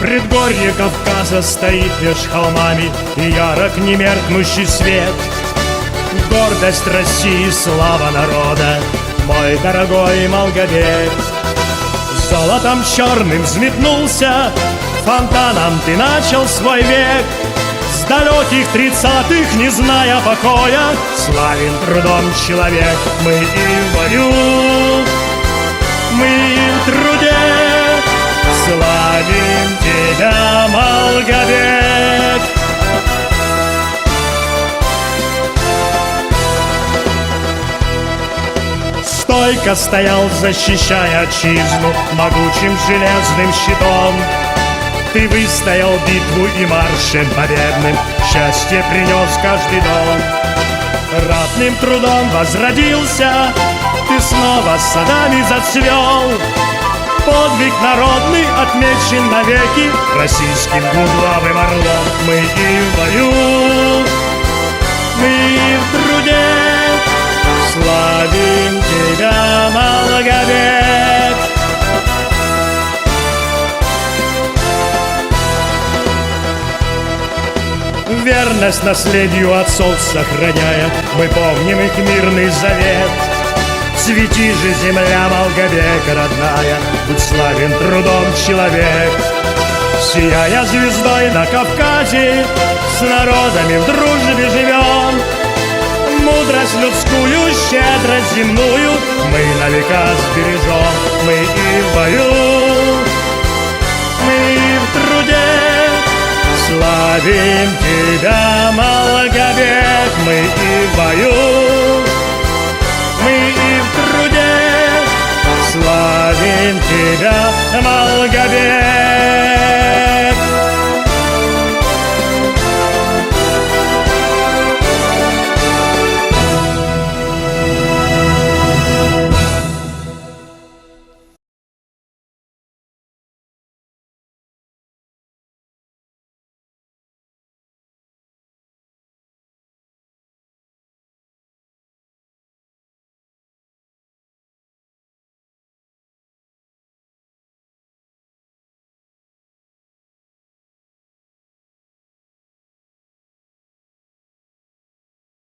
предгорье Кавказа стоит меж холмами и ярок немеркнущий свет. Гордость России, слава народа, мой дорогой Малгобек. Золотом черным взметнулся, фонтаном ты начал свой век. С далеких 30-х, не зная покоя, славен трудом человек. Мы и в бою, мы и в труде славим тебя, Малгобек. Стойко стоял, защищая отчизну могучим железным щитом. Ты выстоял битву и маршем победным счастье принес каждый дом. Ратным трудом возродился, ты снова садами зацвел. Подвиг народный отмечен навеки российским двуглавым орлом. Мы и в бою, мы и в труде славим тебя, Малгобек. Верность наследию отцов сохраняя, мы помним их мирный завет. Цвети же, земля, Малгобек, родная, будь славен трудом человек. Сияя звездой на Кавказе, с народами в дружбе живем. Мудрость людскую, щедрость земную мы на века сбережем. Мы и в бою, мы и в труде славим тебя, Малгобек. Мы и в бою, мы и в труде славим тебя, Малгобек.